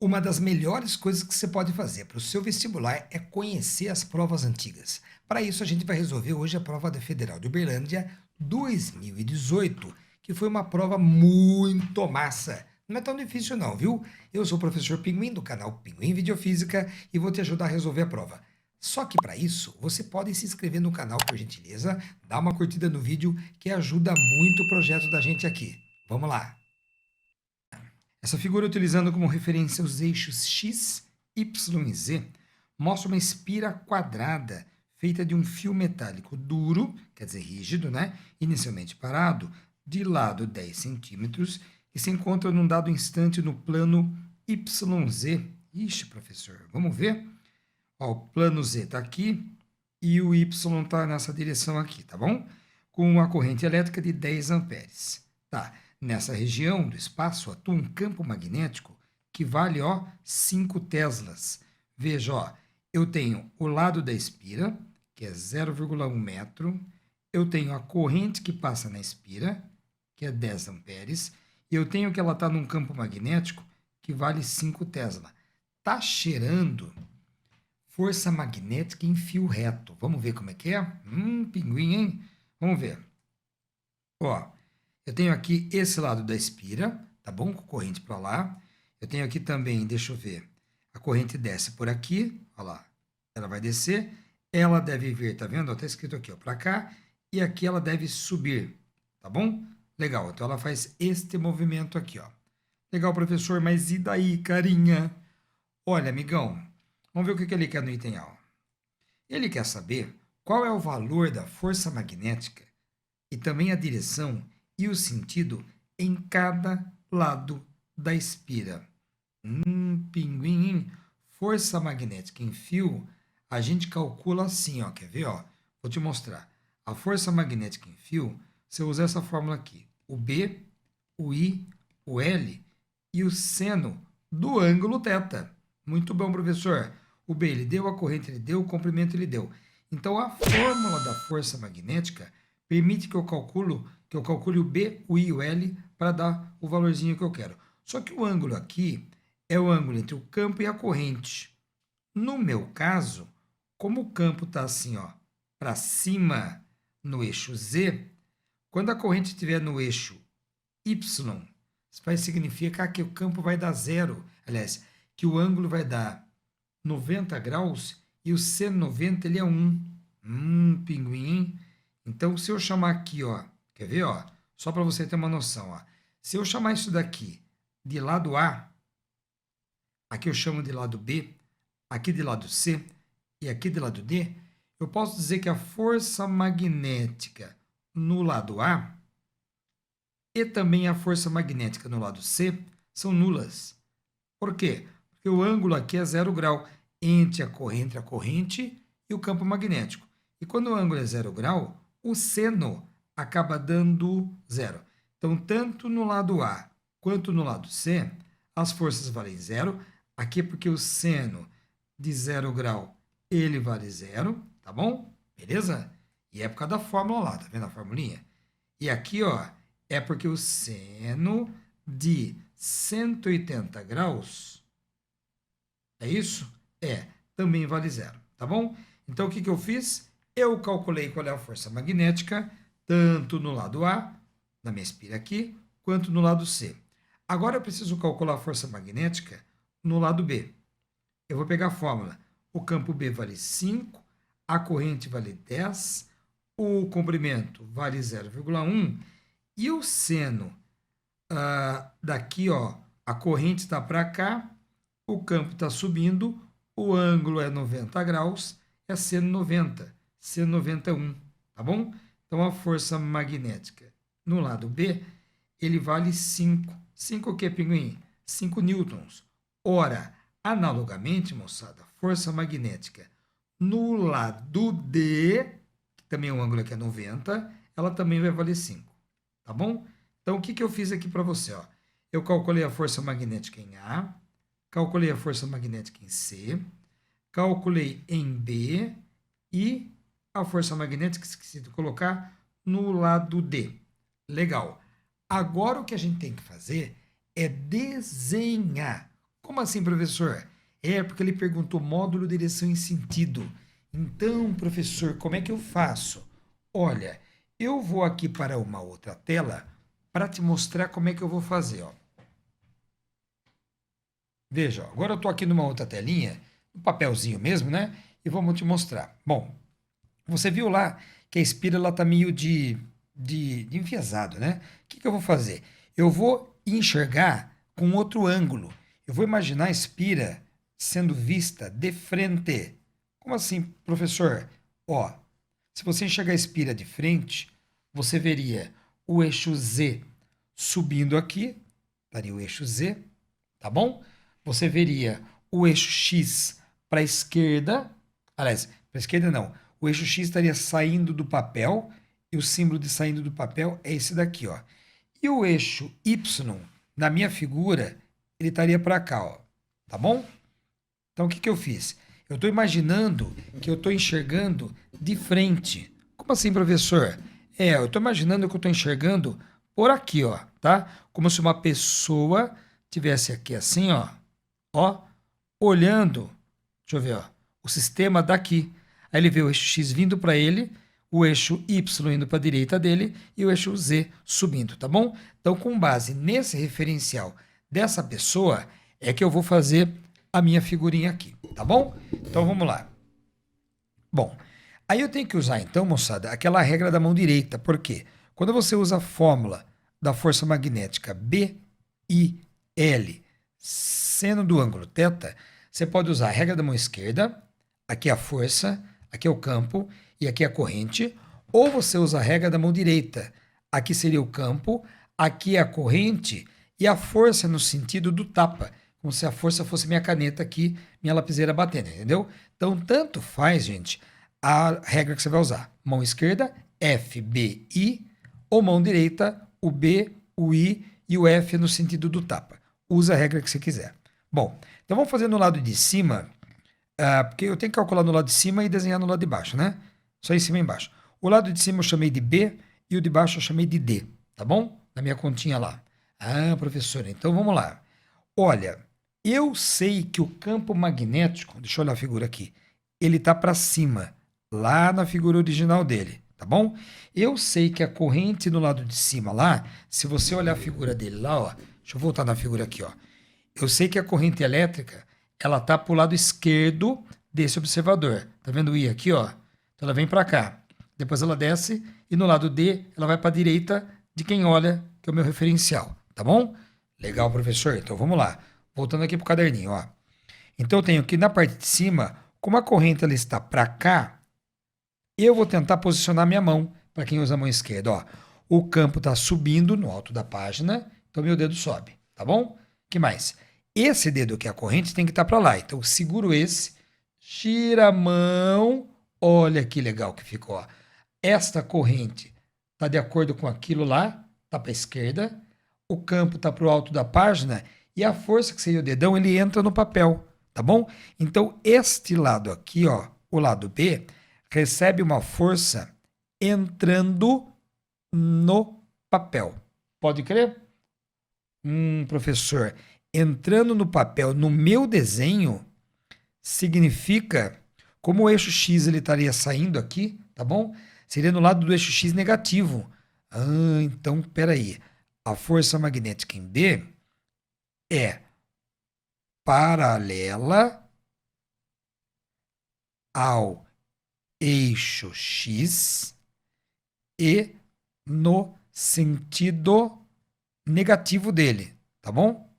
Uma das melhores coisas que você pode fazer para o seu vestibular é conhecer as provas antigas. Para isso, a gente vai resolver hoje a prova da Federal de Uberlândia 2018, que foi uma prova muito massa. Não é tão difícil não, viu? Eu sou o professor Pinguim do canal Pinguim Videofísica e vou te ajudar a resolver a prova. Só que para isso, você pode se inscrever no canal por gentileza, dar uma curtida no vídeo que ajuda muito o projeto da gente aqui. Vamos lá! Essa figura, utilizando como referência os eixos X, Y e Z, mostra uma espira quadrada feita de um fio metálico duro, quer dizer rígido, né? Inicialmente parado, de lado 10 centímetros, e se encontra num dado instante no plano YZ. Ixi, professor, vamos ver? Ó, o plano Z está aqui e o Y está nessa direção aqui, tá bom? Com uma corrente elétrica de 10 amperes. Tá. Nessa região do espaço atua um campo magnético que vale, ó, 5 teslas. Veja, ó, eu tenho o lado da espira, que é 0,1 metro, eu tenho a corrente que passa na espira, que é 10 amperes, e eu tenho que ela está num campo magnético que vale 5 tesla. Tá cheirando força magnética em fio reto. Vamos ver como é que é? Pinguim, hein? Vamos ver. Ó, eu tenho aqui esse lado da espira, tá bom? Com corrente para lá. Eu tenho aqui também, deixa eu ver, a corrente desce por aqui, olha lá. Ela vai descer, ela deve vir, tá vendo? Está escrito aqui, ó, para cá, e aqui ela deve subir, tá bom? Legal, então ela faz este movimento aqui, ó. Legal, professor, mas e daí, carinha? Olha, amigão, vamos ver o que ele quer no item A. Ele quer saber qual é o valor da força magnética e também a direção e o sentido em cada lado da espira. Pinguim, hein? Força magnética em fio, a gente calcula assim, ó, quer ver? Ó? Vou te mostrar. A força magnética em fio, você usa essa fórmula aqui. O B, o I, o L e o seno do ângulo θ. Muito bom, professor. O B ele deu, a corrente ele deu, o comprimento ele deu. Então, a fórmula da força magnética permite que eu calcule o B, o I e o L para dar o valorzinho que eu quero. Só que o ângulo aqui é o ângulo entre o campo e a corrente. No meu caso, como o campo está assim, ó, para cima no eixo Z, quando a corrente estiver no eixo Y, isso vai significar que o campo vai dar zero. Aliás, que o ângulo vai dar 90 graus e o seno 90 ele é 1. Pinguim. Então, se eu chamar aqui, ó, quer ver, ó? Só para você ter uma noção, ó. Se eu chamar isso daqui de lado A, aqui eu chamo de lado B, aqui de lado C e aqui de lado D, eu posso dizer que a força magnética no lado A e também a força magnética no lado C são nulas. Por quê? Porque o ângulo aqui é 0 grau entre a corrente e o campo magnético. E quando o ângulo é 0 grau, o seno acaba dando zero. Então, tanto no lado A quanto no lado C, as forças valem zero. Aqui é porque o seno de 0 grau, ele vale zero, tá bom? Beleza? E é por causa da fórmula lá, tá vendo a formulinha? E aqui, ó, é porque o seno de 180 graus, é isso? Também vale zero, tá bom? Então, o que eu fiz? Eu calculei qual é a força magnética, tanto no lado A, na minha espira aqui, quanto no lado C. Agora eu preciso calcular a força magnética no lado B. Eu vou pegar a fórmula. O campo B vale 5, a corrente vale 10, o comprimento vale 0,1 e o seno daqui, ó, a corrente está para cá, o campo está subindo, o ângulo é 90 graus, é seno 90, seno 91, tá bom? Então, a força magnética no lado B, ele vale 5. 5 o que, pinguim? 5 newtons. Ora, analogamente, moçada, a força magnética no lado D, que também o ângulo aqui é 90, ela também vai valer 5, tá bom? Então, o que eu fiz aqui para você? Ó? Eu calculei a força magnética em A, calculei a força magnética em C, calculei em B e a força magnética, esqueci de colocar, no lado D. Legal. Agora o que a gente tem que fazer é desenhar Como assim, professor? É porque ele perguntou módulo, direção e sentido. Então, professor, como é que eu faço? Olha, eu vou aqui para uma outra tela para te mostrar como é que eu vou fazer, ó. Veja, ó, agora eu estou aqui numa outra telinha, um papelzinho mesmo, né? E vamos te mostrar. Bom, você viu lá que a espira ela tá meio de enviesado, né? O que eu vou fazer? Eu vou enxergar com outro ângulo. Eu vou imaginar a espira sendo vista de frente. Como assim, professor? Ó, se você enxergar a espira de frente, você veria o eixo Z subindo aqui, daria o eixo Z, tá bom? Você veria o eixo X para a esquerda, aliás, para a esquerda não, o eixo X estaria saindo do papel, e o símbolo de saindo do papel é esse daqui, ó. E o eixo Y, na minha figura, ele estaria para cá, ó, tá bom? Então, o que eu fiz? Eu estou imaginando que eu estou enxergando de frente. Como assim, professor? Eu estou imaginando que eu estou enxergando por aqui, ó, tá? Como se uma pessoa tivesse aqui assim, ó, olhando, deixa eu ver, ó, o sistema daqui. Aí ele vê o eixo X vindo para ele, o eixo Y indo para a direita dele e o eixo Z subindo, tá bom? Então, com base nesse referencial dessa pessoa, é que eu vou fazer a minha figurinha aqui, tá bom? Então, vamos lá. Bom, aí eu tenho que usar, então, moçada, aquela regra da mão direita. Por quê? Quando você usa a fórmula da força magnética BIL, seno do ângulo θ, você pode usar a regra da mão esquerda, aqui é a força, aqui é o campo e aqui é a corrente, ou você usa a regra da mão direita, aqui seria o campo, aqui é a corrente e a força no sentido do tapa, como se a força fosse minha caneta aqui, minha lapiseira batendo, entendeu? Então, tanto faz, gente, a regra que você vai usar. Mão esquerda, F, B, I, ou mão direita, o B, o I e o F no sentido do tapa. Usa a regra que você quiser. Bom, então vamos fazer no lado de cima, porque eu tenho que calcular no lado de cima e desenhar no lado de baixo, né? Só em cima e embaixo. O lado de cima eu chamei de B e o de baixo eu chamei de D, tá bom? Na minha continha lá. Ah, professor, então vamos lá. Olha, eu sei que o campo magnético, deixa eu olhar a figura aqui, ele está para cima, lá na figura original dele, tá bom? Eu sei que a corrente no lado de cima lá, se você olhar a figura dele lá, ó, deixa eu voltar na figura aqui, ó. Eu sei que a corrente elétrica, ela tá para o lado esquerdo desse observador. Tá vendo o I aqui, ó? Então ela vem para cá. Depois ela desce e no lado D ela vai para a direita de quem olha, que é o meu referencial, tá bom? Legal, professor. Então vamos lá. Voltando aqui pro caderninho, ó. Então eu tenho que na parte de cima, como a corrente ela está para cá, eu vou tentar posicionar minha mão, para quem usa a mão esquerda, ó. O campo está subindo no alto da página, então meu dedo sobe, tá bom? Que mais? Esse dedo aqui, a corrente, tem que estar para lá. Então eu seguro esse, gira a mão, olha que legal que ficou, ó. Esta corrente está de acordo com aquilo lá, está para a esquerda, o campo está para o alto da página e a força que seria o dedão, ele entra no papel, tá bom? Então, este lado aqui, ó, o lado B, recebe uma força entrando no papel. Pode crer? Professor, entrando no papel, no meu desenho, significa, como o eixo X ele estaria saindo aqui, tá bom? Seria no lado do eixo X negativo. Então, peraí. A força magnética em B é paralela ao eixo X e no sentido negativo dele, tá bom?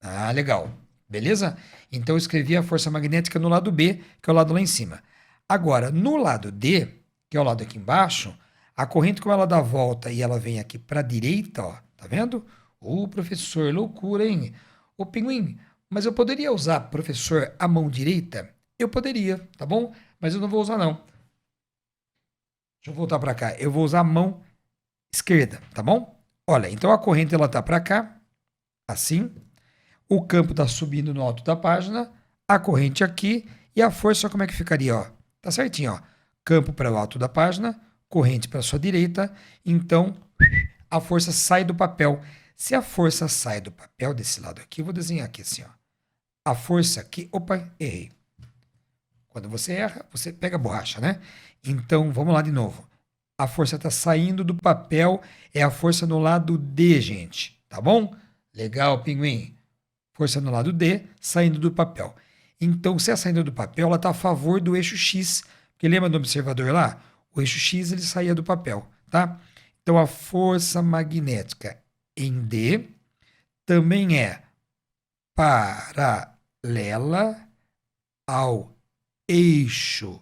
Ah, legal. Beleza? Então eu escrevi a força magnética no lado B, que é o lado lá em cima. Agora, no lado D, que é o lado aqui embaixo, a corrente, como ela dá a volta e ela vem aqui para a direita, ó, tá vendo? Ô, professor, loucura, hein? Ô, Pinguim, mas eu poderia usar, professor, a mão direita? Eu poderia, tá bom? Mas eu não vou usar, não. Deixa eu voltar para cá. Eu vou usar a mão esquerda, tá bom? Olha, então a corrente ela tá para cá, assim. O campo está subindo no alto da página, a corrente aqui e a força, como é que ficaria? Ó? Tá certinho, ó. Campo para o alto da página, corrente para a sua direita, então a força sai do papel. Se a força sai do papel desse lado aqui, eu vou desenhar aqui assim, ó. A força aqui, opa, errei. Quando você erra, você pega a borracha, né? Então, vamos lá de novo. A força está saindo do papel, é a força no lado D, gente, tá bom? Legal, pinguim. Força no lado D, saindo do papel. Então, se é saindo do papel, ela está a favor do eixo X. Porque lembra do observador lá? O eixo X ele saía do papel, tá? Então, a força magnética em D também é paralela ao eixo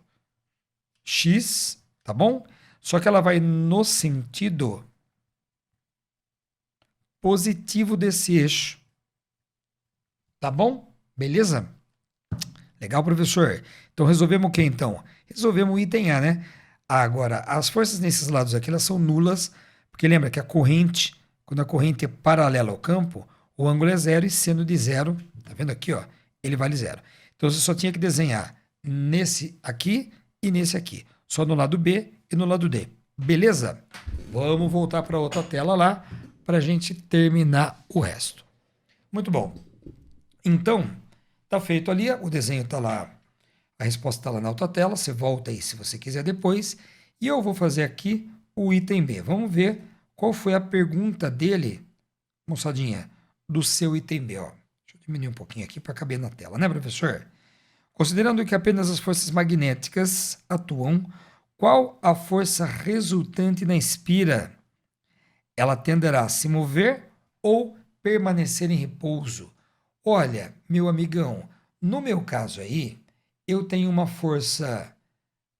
X, tá bom? Só que ela vai no sentido positivo desse eixo. Tá bom? Beleza? Legal, professor. Então resolvemos o que então? Resolvemos o item A, né? Agora, as forças nesses lados aqui, elas são nulas, porque lembra que a corrente, quando a corrente é paralela ao campo, o ângulo é zero e sendo de zero, tá vendo aqui, ó? Ele vale zero. Então você só tinha que desenhar nesse aqui e nesse aqui. Só no lado B e no lado D. Beleza? Vamos voltar para outra tela lá para a gente terminar o resto. Muito bom. Então, tá feito ali, o desenho tá lá, a resposta está lá na outra tela, você volta aí se você quiser depois. E eu vou fazer aqui o item B. Vamos ver qual foi a pergunta dele, moçadinha, do seu item B. Ó. Deixa eu diminuir um pouquinho aqui para caber na tela, né, professor? Considerando que apenas as forças magnéticas atuam, qual a força resultante na espira? Ela tenderá a se mover ou permanecer em repouso? Olha, meu amigão, no meu caso aí, eu tenho uma força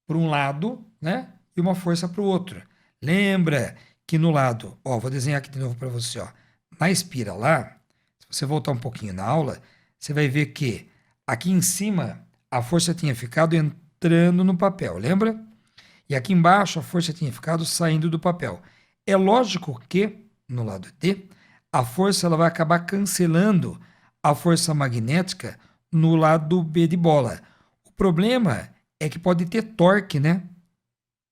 para um lado, né? E uma força para o outro. Lembra que no lado, ó, vou desenhar aqui de novo para você, ó. Na espira lá, se você voltar um pouquinho na aula, você vai ver que aqui em cima a força tinha ficado entrando no papel, lembra? E aqui embaixo a força tinha ficado saindo do papel. É lógico que, no lado D, a força ela vai acabar cancelando a força magnética no lado B de bola. O problema é que pode ter torque, né?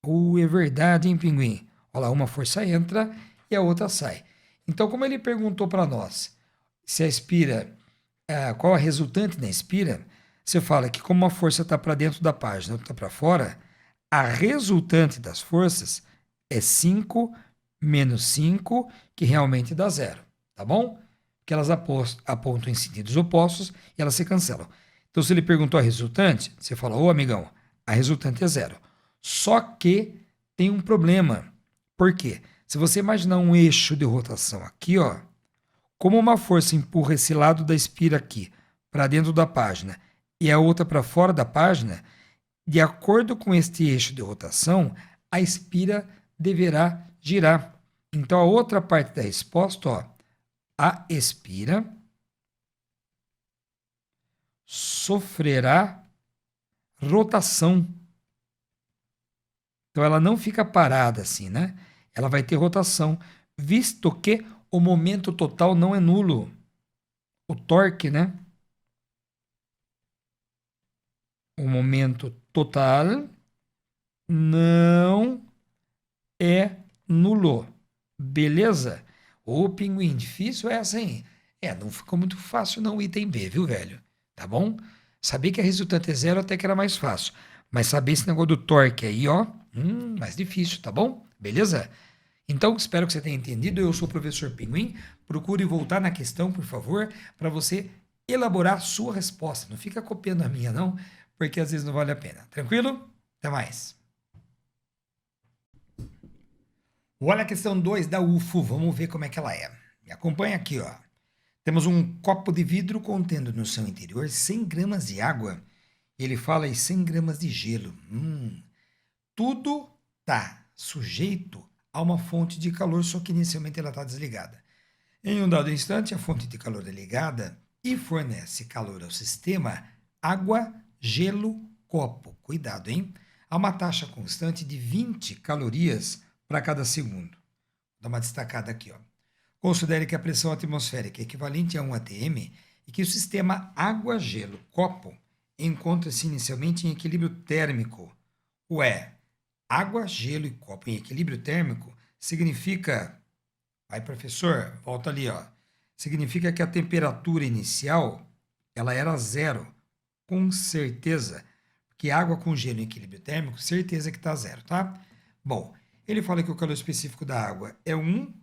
É verdade, hein, pinguim? Olha lá, uma força entra e a outra sai. Então, como ele perguntou para nós se a espira, qual a resultante da espira, você fala que como uma força está para dentro da página, outra está para fora, a resultante das forças é 5 menos 5, que realmente dá zero, tá bom? Que elas apontam em sentidos opostos e elas se cancelam. Então, se ele perguntou a resultante, você fala, ô amigão, a resultante é zero. Só que tem um problema. Por quê? Se você imaginar um eixo de rotação aqui, ó, como uma força empurra esse lado da espira aqui para dentro da página e a outra para fora da página, de acordo com este eixo de rotação, a espira deverá girar. Então, a outra parte da resposta, ó, a espira sofrerá rotação. Então, ela não fica parada assim, né? Ela vai ter rotação, visto que o momento total não é nulo. O torque, né? O momento total não é nulo. Beleza? Ô, pinguim, difícil essa, hein? Não ficou muito fácil não o item B, viu, velho? Tá bom? Saber que a resultante é zero até que era mais fácil. Mas saber esse negócio do torque aí, ó, mais difícil, tá bom? Beleza? Então, espero que você tenha entendido. Eu sou o professor Pinguim. Procure voltar na questão, por favor, para você elaborar a sua resposta. Não fica copiando a minha, não, porque às vezes não vale a pena. Tranquilo? Até mais. Olha a questão 2 da UFO. Vamos ver como é que ela é. Me acompanha aqui, ó. Temos um copo de vidro contendo no seu interior 100 gramas de água. Ele fala em 100 gramas de gelo. Tudo está sujeito a uma fonte de calor, só que inicialmente ela está desligada. Em um dado instante, a fonte de calor é ligada e fornece calor ao sistema, água, gelo, copo. Cuidado, hein? Há uma taxa constante de 20 calorias para cada segundo. Vou dar uma destacada aqui, ó. Considere que a pressão atmosférica é equivalente a 1 atm e que o sistema água-gelo-copo encontra-se inicialmente em equilíbrio térmico. Água, gelo e copo em equilíbrio térmico significa Aí, professor, volta ali, ó. Significa que a temperatura inicial, ela era zero, com certeza. Porque água com gelo em equilíbrio térmico, certeza que está zero, tá? Bom, ele fala que o calor específico da água é 1, o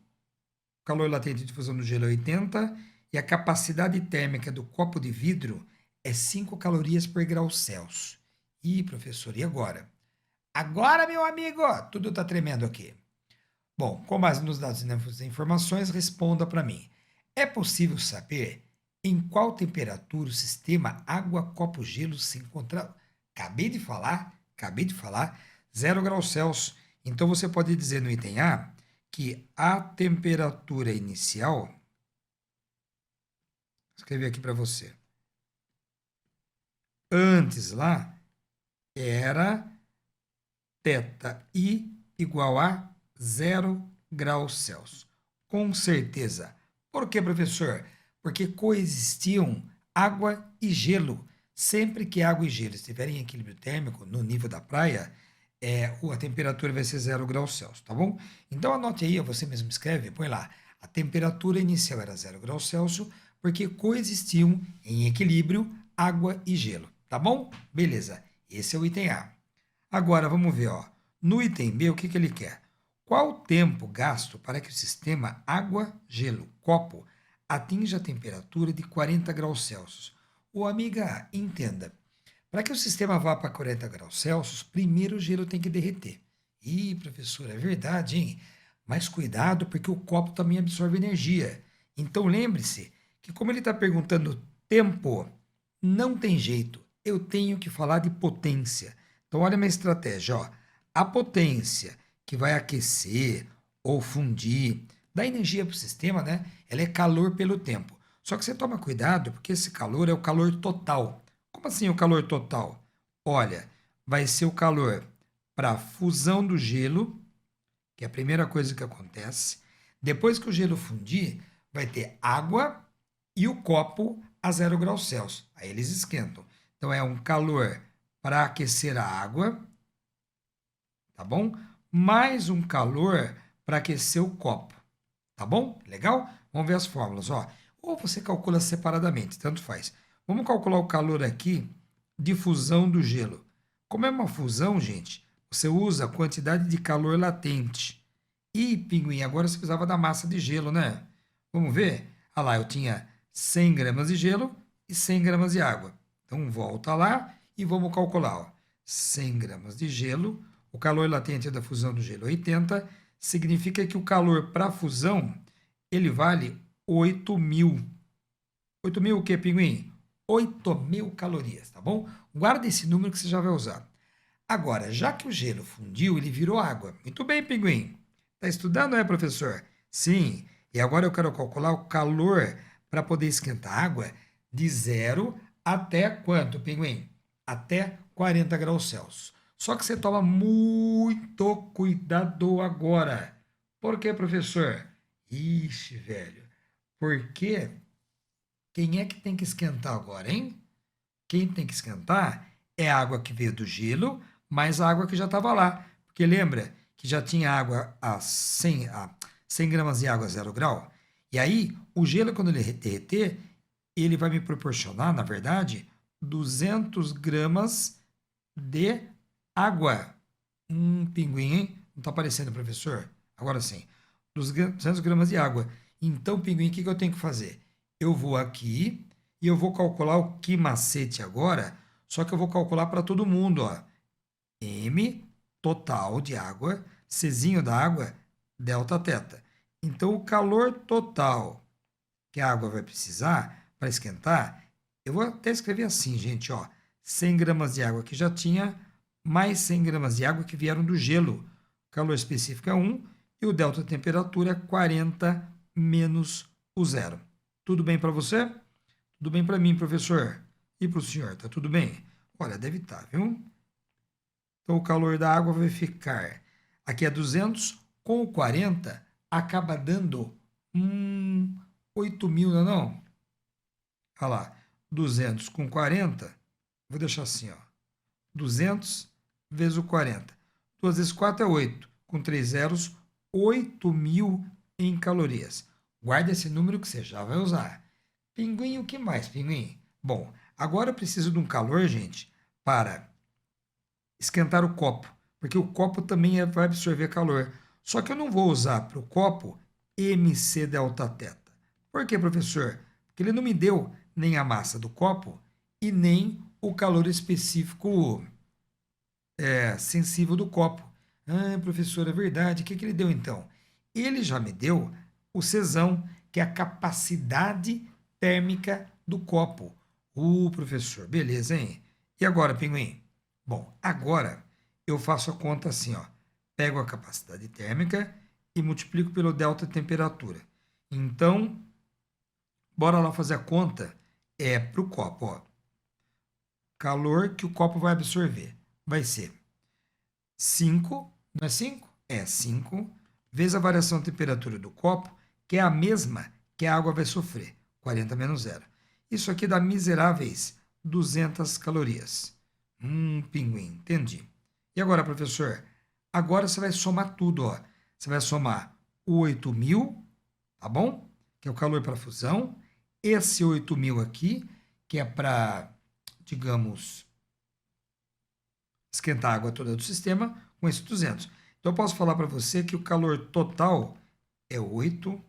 calor latente de fusão do gelo é 80, e a capacidade térmica do copo de vidro é 5 calorias por grau Celsius. Ih, professor, e agora? Agora, meu amigo, tudo está tremendo aqui. Bom, com base nos dados e nas informações, responda para mim. É possível saber em qual temperatura o sistema água-copo-gelo se encontra? Acabei de falar, 0 graus Celsius. Então você pode dizer no item A que a temperatura inicial, vou escrever aqui para você, antes lá era θi igual a 0 graus Celsius. Com certeza. Por que, professor? Porque coexistiam água e gelo. Sempre que água e gelo estiverem em equilíbrio térmico no nível da praia, a temperatura vai ser 0 graus Celsius, tá bom? Então anote aí, você mesmo escreve, põe lá. A temperatura inicial era 0 graus Celsius, porque coexistiam em equilíbrio água e gelo, tá bom? Beleza, esse é o item A. Agora vamos ver, ó. No item B, o que ele quer? Qual o tempo gasto para que o sistema água-gelo copo atinja a temperatura de 40 graus Celsius? Ô, amiga, entenda. Para que o sistema vá para 40 graus Celsius, primeiro o gelo tem que derreter. Ih, professor, é verdade, hein? Mas cuidado, porque o copo também absorve energia. Então lembre-se que, como ele está perguntando tempo, não tem jeito. Eu tenho que falar de potência. Então, olha a minha estratégia, ó. A potência que vai aquecer ou fundir, dá energia para o sistema, né? Ela é calor pelo tempo. Só que você toma cuidado, porque esse calor é o calor total. Como assim o calor total? Olha, vai ser o calor para a fusão do gelo, que é a primeira coisa que acontece. Depois que o gelo fundir, vai ter água e o copo a 0 graus Celsius. Aí eles esquentam. Então é um calor para aquecer a água, tá bom? Mais um calor para aquecer o copo, tá bom? Legal? Vamos ver as fórmulas, ó. Ou você calcula separadamente, tanto faz. Vamos calcular o calor aqui de fusão do gelo. Como é uma fusão, gente, você usa a quantidade de calor latente. E, pinguim, agora você precisava da massa de gelo, né? Vamos ver? Ah lá, eu tinha 100 gramas de gelo e 100 gramas de água. Então, volta lá e vamos calcular, ó. 100 gramas de gelo, o calor latente da fusão do gelo é 80, significa que o calor para a fusão, ele vale 8.000. 8.000 o quê, pinguim? 8.000 calorias, tá bom? Guarda esse número que você já vai usar. Agora, já que o gelo fundiu, ele virou água. Muito bem, pinguim. Está estudando, é, professor? Sim. E agora eu quero calcular o calor para poder esquentar a água de 0 até quanto, pinguim? Até 40 graus Celsius. Só que você toma muito cuidado agora. Por quê, professor? Ixi, velho. Porque quem é que tem que esquentar agora, hein? Quem tem que esquentar é a água que veio do gelo, mais a água que já estava lá. Porque lembra que já tinha água a 100 gramas de água a 0 grau? E aí, o gelo, quando ele derreter, ele vai me proporcionar, na verdade, 200 gramas de água. Pinguim, hein? Não está aparecendo, professor? Agora sim. 200 gramas de água. Então, pinguim, o que eu tenho que fazer? Eu vou aqui e eu vou calcular o que macete agora, só que eu vou calcular para todo mundo, ó. M total de água, Czinho da água, delta θ. Então, o calor total que a água vai precisar para esquentar, eu vou até escrever assim, gente, ó. 100 gramas de água que já tinha, mais 100 gramas de água que vieram do gelo. O calor específico é 1 e o delta temperatura é 40 menos o zero. Tudo bem para você? Tudo bem para mim, professor? E para o senhor, tá tudo bem? Olha, deve estar, viu? Então, o calor da água vai ficar, aqui é 200, com o 40, acaba dando 8.000, não é não? Olha lá, 200 com 40, vou deixar assim, ó. 200 vezes o 40. 2 vezes 4 é 8. Com 3 zeros, 8.000 em calorias. Guarda esse número que você já vai usar. Pinguim, o que mais, pinguim? Bom, agora eu preciso de um calor, gente, para esquentar o copo, porque o copo também vai absorver calor. Só que eu não vou usar para o copo MC delta teta. Por quê, professor? Porque ele não me deu nem a massa do copo e nem o calor específico sensível do copo. Ah, professor, é verdade. O que ele deu então? Ele já me deu o Czão, que é a capacidade térmica do copo. Professor, beleza, hein? E agora, pinguim? Bom, agora eu faço a conta assim, ó. Pego a capacidade térmica e multiplico pelo delta de temperatura. Então, bora lá fazer a conta para o copo, ó. Calor que o copo vai absorver vai ser 5, não é 5? É 5 vezes a variação de temperatura do copo, que é a mesma que a água vai sofrer, 40 menos zero. Isso aqui dá miseráveis 200 calorias. Pinguim, entendi. E agora, professor? Agora você vai somar tudo, ó. Você vai somar o 8.000, tá bom? Que é o calor para fusão. Esse 8.000 aqui, que é para, digamos, esquentar a água toda do sistema, com esse 200. Então, eu posso falar para você que o calor total é 8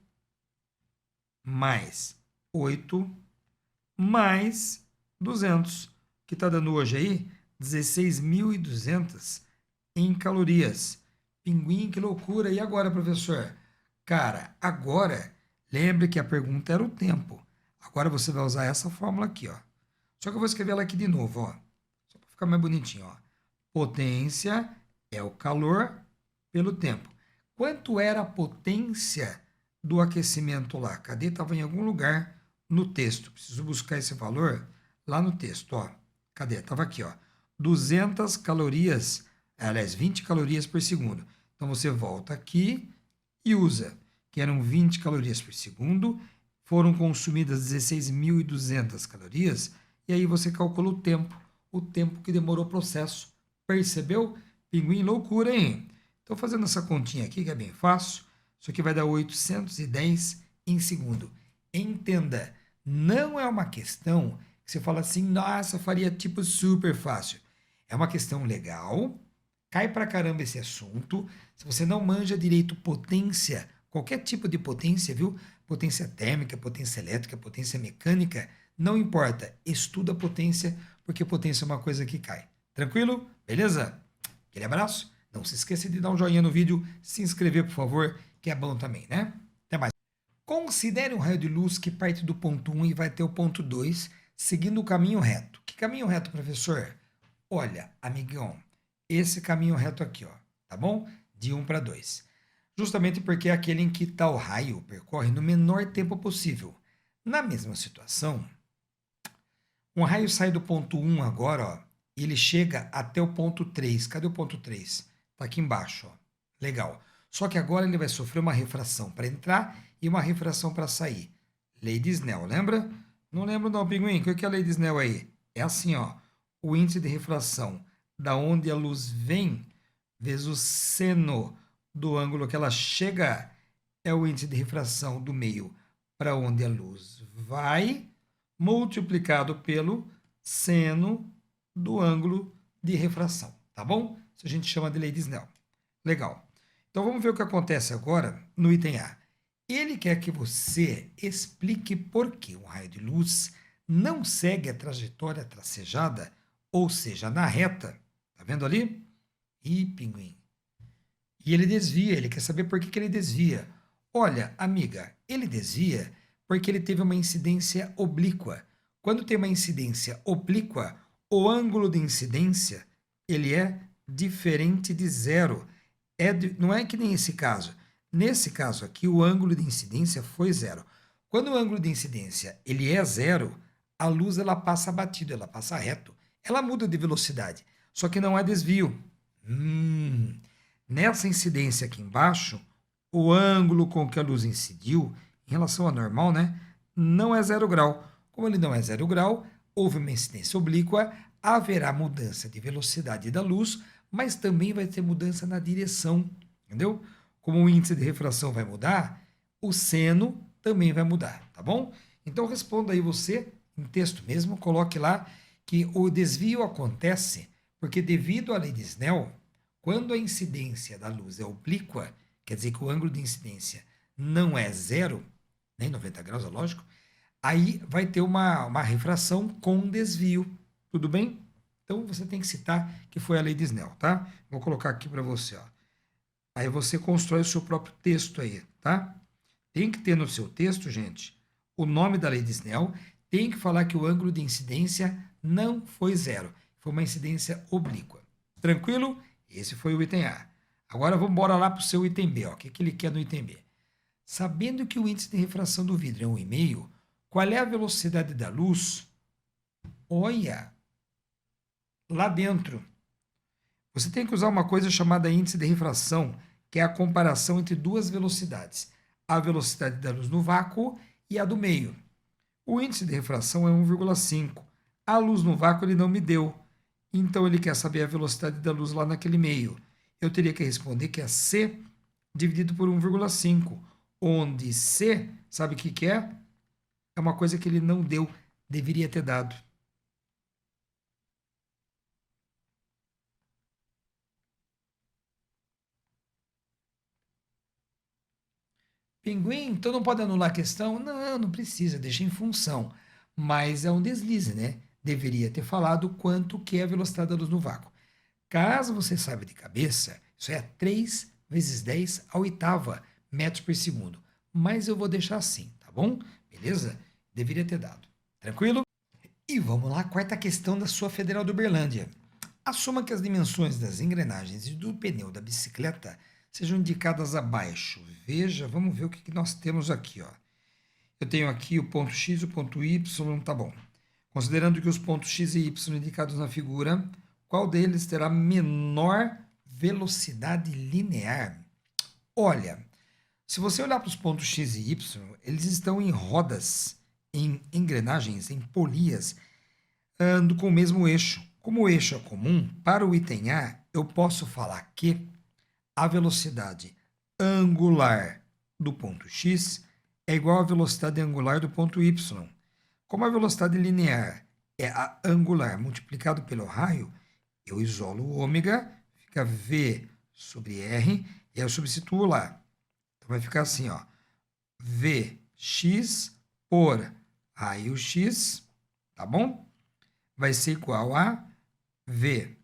mais 8 mais 200, que está dando hoje aí 16.200 em calorias. Pinguim, que loucura! E agora, professor? Cara, agora, lembre que a pergunta era o tempo. Agora você vai usar essa fórmula aqui, ó. Só que eu vou escrever ela aqui de novo, ó. Só para ficar mais bonitinho, ó. Potência é o calor pelo tempo. Quanto era a potência do aquecimento lá? Cadê? Estava em algum lugar no texto. Preciso buscar esse valor lá no texto, ó. Cadê? Estava aqui, ó. 200 calorias, aliás, 20 calorias por segundo. Então, você volta aqui e usa, que eram 20 calorias por segundo, foram consumidas 16.200 calorias, e aí você calcula o tempo que demorou o processo. Percebeu? Pinguim, loucura, hein? Estou fazendo essa continha aqui, que é bem fácil. Isso aqui vai dar 810 em segundo. Entenda, não é uma questão que você fala assim, nossa, faria tipo super fácil. É uma questão legal, cai pra caramba esse assunto. Se você não manja direito potência, qualquer tipo de potência, viu? Potência térmica, potência elétrica, potência mecânica, não importa. Estuda a potência, porque potência é uma coisa que cai. Tranquilo? Beleza? Aquele abraço. Não se esqueça de dar um joinha no vídeo, se inscrever, por favor, que é bom também, né? Até mais. Considere um raio de luz que parte do ponto 1 e vai até o ponto 2, seguindo o caminho reto. Que caminho reto, professor? Olha, amigão, esse caminho reto aqui, ó, tá bom? De 1 para 2. Justamente porque é aquele em que tal raio percorre no menor tempo possível. Na mesma situação, um raio sai do ponto 1 agora, ó, e ele chega até o ponto 3. Cadê o ponto 3? Tá aqui embaixo, ó. Legal. Só que agora ele vai sofrer uma refração para entrar e uma refração para sair. Lei de Snell, lembra? Não lembro não, pinguim. O que é a lei de Snell aí? É assim, ó. O índice de refração da onde a luz vem vezes o seno do ângulo que ela chega é o índice de refração do meio para onde a luz vai, multiplicado pelo seno do ângulo de refração, tá bom? Isso a gente chama de lei de Snell. Legal. Então vamos ver o que acontece agora no item A. Ele quer que você explique por que um raio de luz não segue a trajetória tracejada, ou seja, na reta. Tá vendo ali? Ih, pinguim. E ele desvia, ele quer saber por que ele desvia. Olha, amiga, ele desvia porque ele teve uma incidência oblíqua. Quando tem uma incidência oblíqua, o ângulo de incidência ele é diferente de zero. Não é que nem esse caso. Nesse caso aqui, o ângulo de incidência foi zero. Quando o ângulo de incidência ele é zero, a luz ela passa batido, ela passa reto. Ela muda de velocidade, só que não há desvio. Nessa incidência aqui embaixo, o ângulo com que a luz incidiu, em relação ao normal, né, não é 0 grau. Como ele não é 0 grau, houve uma incidência oblíqua, haverá mudança de velocidade da luz, mas também vai ter mudança na direção, entendeu? Como o índice de refração vai mudar, o seno também vai mudar, tá bom? Então responda aí você, em texto mesmo, coloque lá que o desvio acontece porque devido à lei de Snell, quando a incidência da luz é oblíqua, quer dizer que o ângulo de incidência não é zero, nem 90 graus, é lógico, aí vai ter uma refração com desvio, tudo bem? Então você tem que citar que foi a lei de Snell, tá? Vou colocar aqui para você, ó. Aí você constrói o seu próprio texto aí, tá? Tem que ter no seu texto, gente, o nome da lei de Snell, tem que falar que o ângulo de incidência não foi zero, foi uma incidência oblíqua. Tranquilo? Esse foi o item A. Agora vamos embora lá para o seu item B, ó. O que, que ele quer no item B? Sabendo que o índice de refração do vidro é 1,5, qual é a velocidade da luz? Olha, lá dentro. Você tem que usar uma coisa chamada índice de refração, que é a comparação entre duas velocidades. A velocidade da luz no vácuo e a do meio. O índice de refração é 1,5. A luz no vácuo ele não me deu. Então ele quer saber a velocidade da luz lá naquele meio. Eu teria que responder que é C dividido por 1,5. Onde C, sabe o que, que é? É uma coisa que ele não deu, deveria ter dado. Pinguim, então não pode anular a questão? Não, não precisa, deixa em função. Mas é um deslize, né? Deveria ter falado quanto que é a velocidade da luz no vácuo. Caso você saiba de cabeça, isso é 3 vezes 10 à oitava metros por segundo. Mas eu vou deixar assim, tá bom? Beleza? Deveria ter dado. Tranquilo? E vamos lá, quarta questão da sua Federal do Uberlândia. Assuma que as dimensões das engrenagens e do pneu da bicicleta sejam indicadas abaixo. Veja, vamos ver o que nós temos aqui, ó. Eu tenho aqui o ponto X e o ponto Y, tá bom. Considerando que os pontos X e Y indicados na figura, qual deles terá menor velocidade linear? Olha, se você olhar para os pontos X e Y, eles estão em rodas, em engrenagens, em polias, ando com o mesmo eixo. Como o eixo é comum, para o item A, eu posso falar que a velocidade angular do ponto X é igual à velocidade angular do ponto Y. Como a velocidade linear é a angular multiplicado pelo raio, eu isolo o ômega, fica V sobre R, e eu substituo lá. Então vai ficar assim, ó, Vx por raio X, tá bom? Vai ser igual a Vy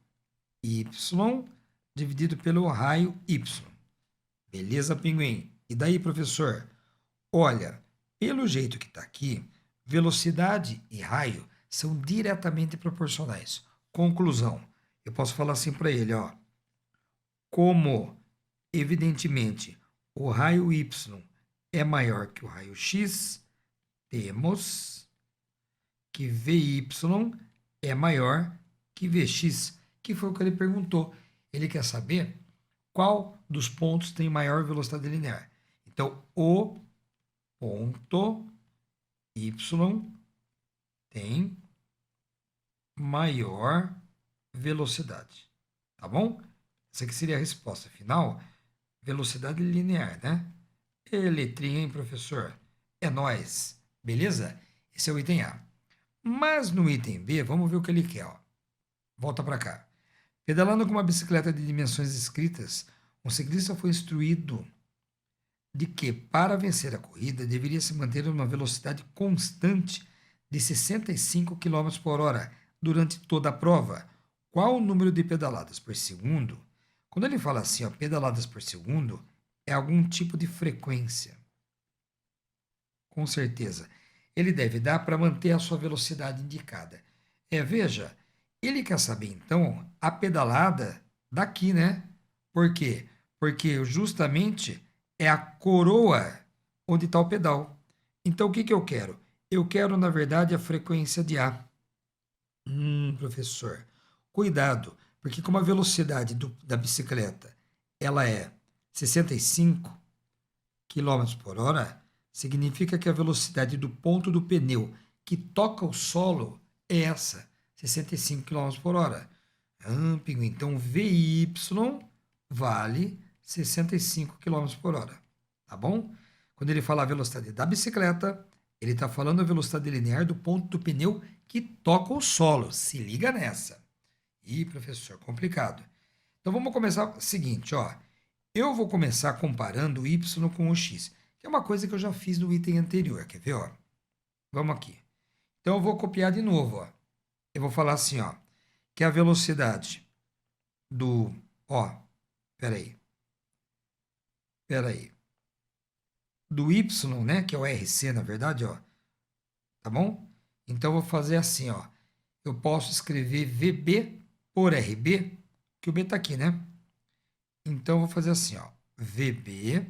dividido pelo raio Y. Beleza, pinguim? E daí, professor? Olha, pelo jeito que está aqui, velocidade e raio são diretamente proporcionais. Conclusão. Eu posso falar assim para ele, ó. Como, evidentemente, o raio Y é maior que o raio X, temos que Vy é maior que Vx, que foi o que ele perguntou. Ele quer saber qual dos pontos tem maior velocidade linear. Então, o ponto Y tem maior velocidade. Tá bom? Essa aqui seria a resposta final. Velocidade linear, né? Letrinha, hein, professor? É nóis. Beleza? Esse é o item A. Mas no item B, vamos ver o que ele quer. Ó. Volta para cá. Pedalando com uma bicicleta de dimensões escritas, um ciclista foi instruído de que, para vencer a corrida, deveria se manter uma velocidade constante de 65 km por hora durante toda a prova. Qual o número de pedaladas por segundo? Quando ele fala assim, ó, pedaladas por segundo, é algum tipo de frequência. Com certeza. Ele deve dar para manter a sua velocidade indicada. Veja, ele quer saber, então, a pedalada daqui, né? Por quê? Porque justamente é a coroa onde está o pedal. Então, o que, que eu quero? Eu quero, na verdade, a frequência de A. Professor, cuidado, porque como a velocidade da bicicleta ela é 65 km por hora, significa que a velocidade do ponto do pneu que toca o solo é essa, 65 km por hora. Pinguim, então VY vale 65 km por hora, tá bom? Quando ele fala a velocidade da bicicleta, ele está falando a velocidade linear do ponto do pneu que toca o solo. Se liga nessa. Ih, professor, complicado. Então vamos começar o seguinte, ó. Eu vou começar comparando o y com o x, que é uma coisa que eu já fiz no item anterior. Quer ver, ó? Vamos aqui. Então eu vou copiar de novo, ó. Eu vou falar assim, ó, que a velocidade do, ó, peraí, do y, né, que é o RC, na verdade, ó, tá bom? Então eu vou fazer assim, ó, eu posso escrever VB por RB, que o B tá aqui, né? Então eu vou fazer assim, ó, VB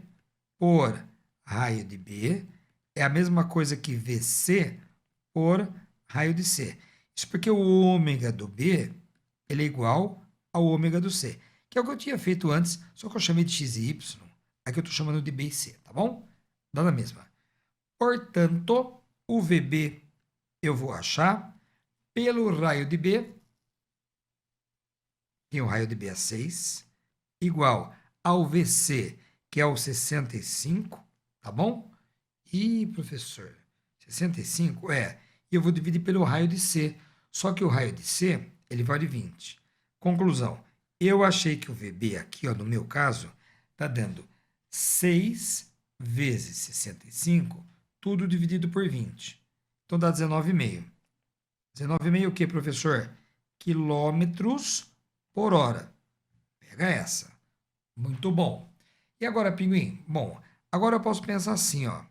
por raio de B é a mesma coisa que VC por raio de C. Isso porque o ômega do B ele é igual ao ômega do C, que é o que eu tinha feito antes, só que eu chamei de x e y. Aqui eu estou chamando de B e C, tá bom? Dá na mesma. Portanto, o VB eu vou achar pelo raio de B, que o raio de B é 6, igual ao VC, que é o 65, tá bom? E, professor, 65 é, e eu vou dividir pelo raio de C, só que o raio de C, ele vale 20. Conclusão, eu achei que o VB aqui, ó, no meu caso, está dando 6 vezes 65, tudo dividido por 20. Então dá 19,5. 19,5 o que, professor? Quilômetros por hora. Pega essa. Muito bom. E agora, pinguim? Bom, agora eu posso pensar assim, ó.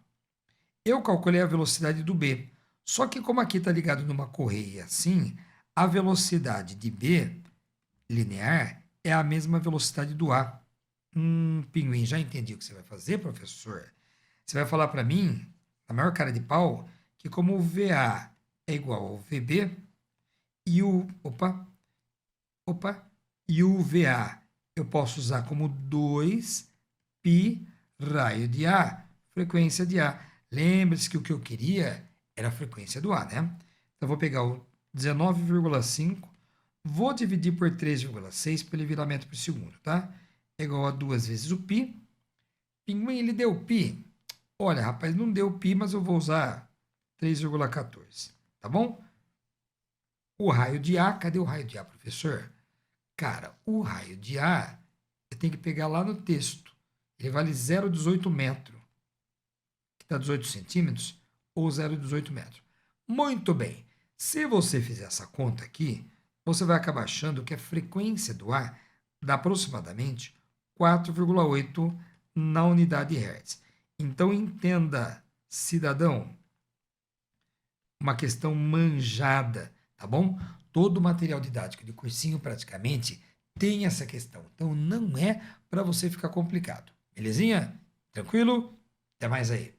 Eu calculei a velocidade do B. Só que como aqui está ligado numa correia assim, a velocidade de B linear é a mesma velocidade do A. Pinguim, já entendi o que você vai fazer, professor? Você vai falar para mim, na maior cara de pau, que como o VA é igual ao VB e o... e o VA eu posso usar como 2π raio de A, frequência de A. Lembre-se que o que eu queria era a frequência do A, né? Então, eu vou pegar o 19,5, vou dividir por 3,6 para ele virar metro por segundo, tá? É igual a 2 vezes o π. Pinguim, ele deu π? Olha, rapaz, não deu π, mas eu vou usar 3,14, tá bom? O raio de A, cadê o raio de A, professor? Cara, o raio de A, eu tenho que pegar lá no texto. Ele vale 0,18 metro, que dá 18 centímetros, ou 0,18 metros. Muito bem. Se você fizer essa conta aqui, você vai acabar achando que a frequência do A dá aproximadamente 4,8 na unidade de Hertz. Então, entenda, cidadão, uma questão manjada, tá bom? Todo o material didático de cursinho praticamente tem essa questão. Então, não é para você ficar complicado. Belezinha? Tranquilo? Até mais aí.